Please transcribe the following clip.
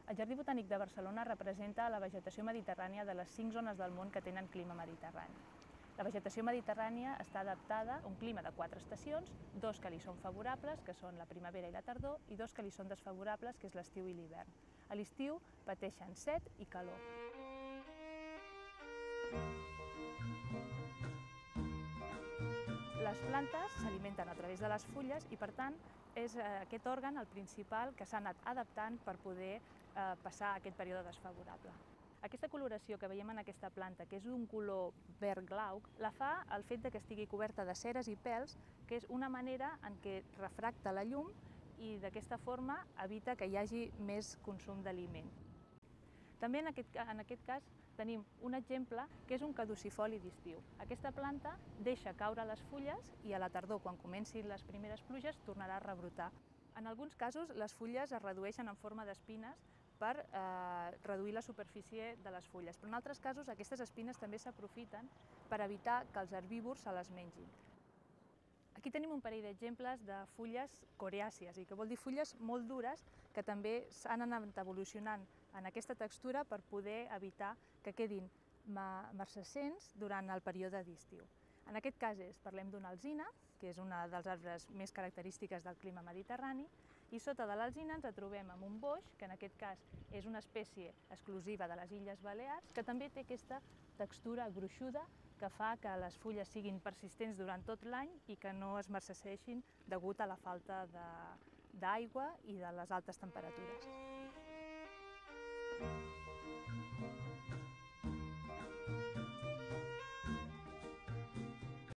El Jardí Botànic de Barcelona representa la vegetació mediterrània de les 5 zones del món que tenen clima mediterrani. La vegetació mediterrània està adaptada a un clima de 4 estacions, 2 que li són favorables, que són la primavera i la tardor, i 2 que li són desfavorables, que és l'estiu i l'hivern. A l'estiu pateixen set i calor. Les plantes s'alimenten a través de les fulles i, per tant, és aquest òrgan el principal que s'ha anat adaptant per poder passar aquest període desfavorable. Aquesta coloració que veiem en aquesta planta, que és d'un color verd glauc, la fa el fet que estigui coberta de ceres i pèls, que és una manera en què refracta la llum i d'aquesta forma evita que hi hagi més consum d'aliment. També en aquest cas tenim un exemple que és un caducifoli d'estiu. Aquesta planta deixa caure les fulles i a la tardor, quan comencin les primeres pluges, tornarà a rebrotar. En alguns casos les fulles es redueixen en forma d'espines per reduir la superfície de les fulles, però en altres casos aquestes espines també s'aprofiten per evitar que els herbívors se les mengin. Aquí tenim un parell d'exemples de fulles coriàcies, i que vol dir fulles molt dures que també s'han anat evolucionant en aquesta textura per poder evitar que quedin marcescents durant el període d'estiu. En aquest cas parlem d'una alzina, que és una dels arbres més característiques del clima mediterrani, i sota de l'alzina ens trobem amb un boix, que en aquest cas és una espècie exclusiva de les Illes Balears, que també té aquesta textura gruixuda que fa que les fulles siguin persistents durant tot l'any i que no es marcesseixin degut a la falta d'aigua i de les altes temperatures.